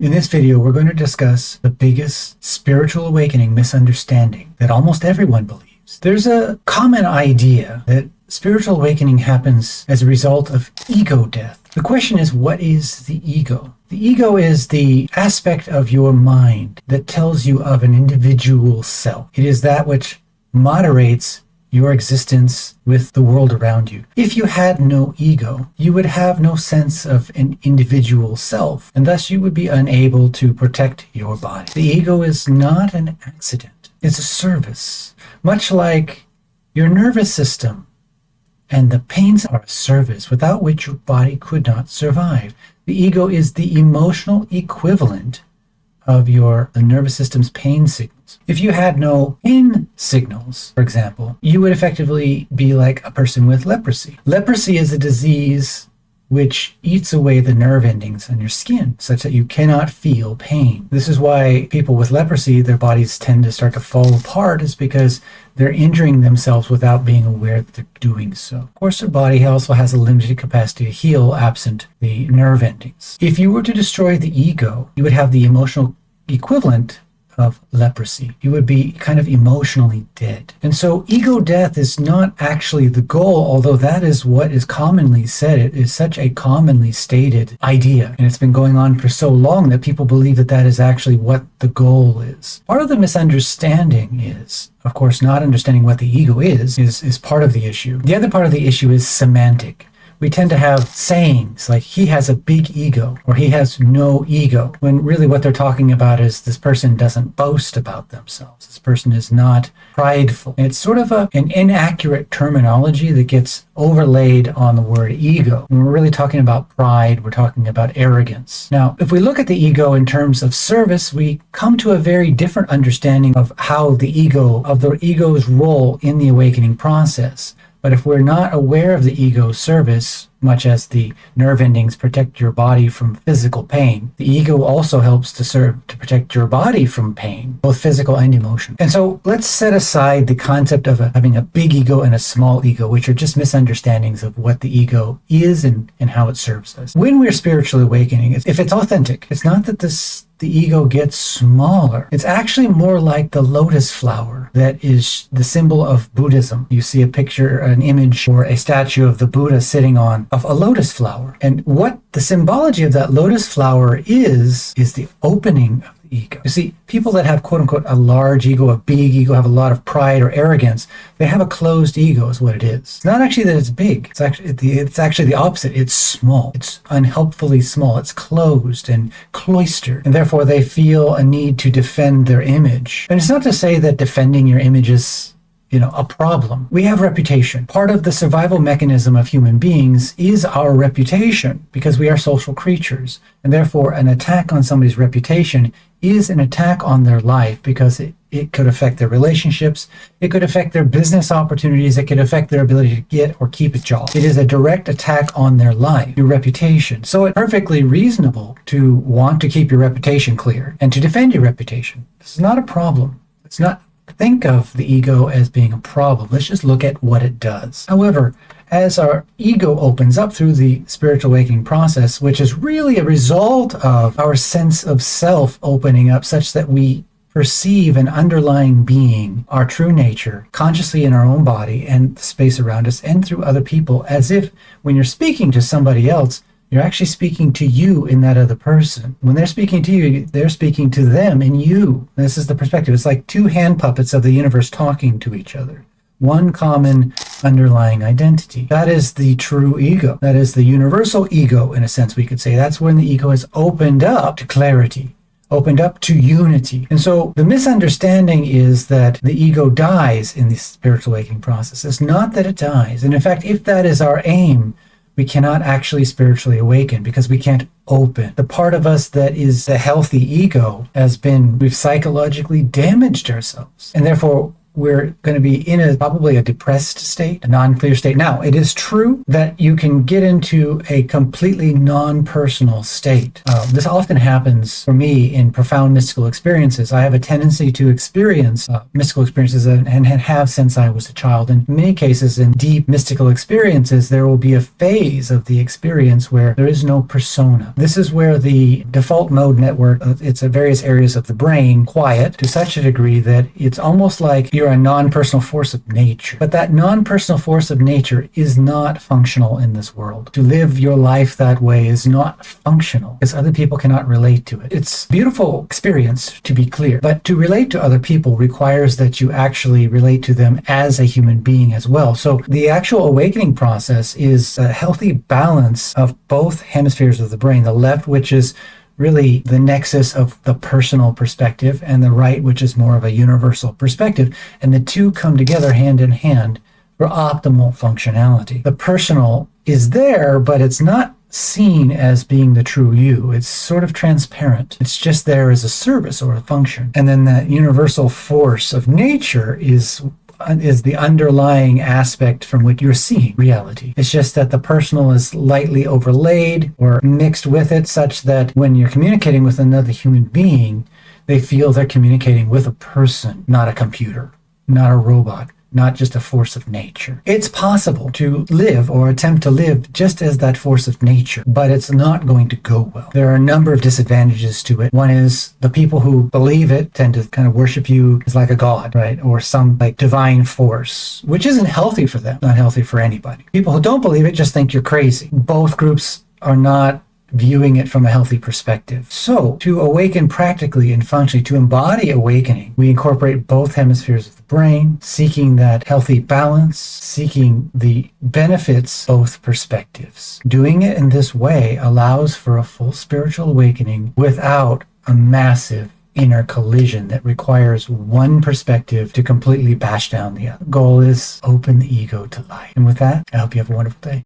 In this video, we're going to discuss the biggest spiritual awakening misunderstanding that almost everyone believes. There's a common idea that spiritual awakening happens as a result of ego death. The question is, what is the ego? The ego is the aspect of your mind that tells you of an individual self. It is that which moderates your existence with the world around you. If you had no ego, you would have no sense of an individual self, and thus you would be unable to protect your body. The ego is not an accident. It's a service. Much like your nervous system and the pains are a service without which your body could not survive. The ego is the emotional equivalent of the nervous system's pain signals. If you had no pain signals, for example, you would effectively be like a person with leprosy. Leprosy is a disease which eats away the nerve endings on your skin, such that you cannot feel pain. This is why people with leprosy, their bodies tend to start to fall apart, is because they're injuring themselves without being aware that they're doing so. Of course, their body also has a limited capacity to heal absent the nerve endings. If you were to destroy the ego, you would have the emotional equivalent of leprosy. You would be kind of emotionally dead. And so ego death is not actually the goal, although that is what is commonly said. It is such a commonly stated idea. And it's been going on for so long that people believe that that is actually what the goal is. Part of the misunderstanding is, of course, not understanding what the ego is part of the issue. The other part of the issue is semantic. We tend to have sayings like he has a big ego or he has no ego, when really what they're talking about is this person doesn't boast about themselves. This person is not prideful. And it's sort of an inaccurate terminology that gets overlaid on the word ego. When we're really talking about pride, we're talking about arrogance. Now, if we look at the ego in terms of service, we come to a very different understanding of the ego's role in the awakening process. But if we're not aware of the ego's service, much as the nerve endings protect your body from physical pain, the ego also helps to protect your body from pain, both physical and emotional. And so let's set aside the concept of having a big ego and a small ego, which are just misunderstandings of what the ego is and how it serves us. When we're spiritually awakening, if it's authentic, it's not that the ego gets smaller. It's actually more like the lotus flower that is the symbol of Buddhism. You see a picture, an image, or a statue of the Buddha sitting on a lotus flower. And what the symbology of that lotus flower is the opening of the ego. You see, people that have quote unquote a large ego, a big ego, have a lot of pride or arrogance, they have a closed ego is what it is. It's not actually that it's big. It's actually the opposite. It's small. It's unhelpfully small. It's closed and cloistered. And therefore they feel a need to defend their image. And it's not to say that defending your image is a problem. We have reputation. Part of the survival mechanism of human beings is our reputation, because we are social creatures. And therefore, an attack on somebody's reputation is an attack on their life, because it could affect their relationships, it could affect their business opportunities, it could affect their ability to get or keep a job. It is a direct attack on their life, your reputation. So it's perfectly reasonable to want to keep your reputation clear and to defend your reputation. This is not a problem. It's not think of the ego as being a problem. Let's just look at what it does. However, as our ego opens up through the spiritual awakening process, which is really a result of our sense of self opening up such that we perceive an underlying being, our true nature, consciously in our own body and the space around us and through other people, as if when you're speaking to somebody else, you're actually speaking to you in that other person. When they're speaking to you, they're speaking to them in you. This is the perspective. It's like two hand puppets of the universe talking to each other. One common underlying identity. That is the true ego. That is the universal ego, in a sense, we could say. That's when the ego has opened up to clarity, opened up to unity. And so the misunderstanding is that the ego dies in the spiritual awakening process. It's not that it dies. And in fact, if that is our aim, we cannot actually spiritually awaken, because we can't open. The part of us that is a healthy ego we've psychologically damaged ourselves. And therefore, we're going to be in probably a depressed state, a non-clear state. Now, it is true that you can get into a completely non-personal state. This often happens for me in profound mystical experiences. I have a tendency to experience mystical experiences and have since I was a child. In many cases, in deep mystical experiences, there will be a phase of the experience where there is no persona. This is where the default mode network, it's at various areas of the brain, quiet to such a degree that it's almost like you're a non-personal force of nature. But that non-personal force of nature is not functional in this world. To live your life that way is not functional because other people cannot relate to it. It's a beautiful experience, to be clear, but to relate to other people requires that you actually relate to them as a human being as well. So the actual awakening process is a healthy balance of both hemispheres of the brain, the left, which is really the nexus of the personal perspective, and the right, which is more of a universal perspective. And the two come together hand in hand for optimal functionality. The personal is there, but it's not seen as being the true you. It's sort of transparent. It's just there as a service or a function. And then that universal force of nature is the underlying aspect from which you're seeing reality. It's just that the personal is lightly overlaid or mixed with it, such that when you're communicating with another human being, they feel they're communicating with a person, not a computer, not a robot, not just a force of nature. It's possible to live or attempt to live just as that force of nature, but it's not going to go well. There are a number of disadvantages to it. One is the people who believe it tend to kind of worship you as like a god, right? Or some like divine force, which isn't healthy for them, not healthy for anybody. People who don't believe it just think you're crazy. Both groups are not viewing it from a healthy perspective. So to awaken practically and functionally, to embody awakening, we incorporate both hemispheres of the brain, seeking that healthy balance, seeking the benefits, both perspectives. Doing it in this way allows for a full spiritual awakening without a massive inner collision that requires one perspective to completely bash down the other. The goal is open the ego to light. And with that, I hope you have a wonderful day.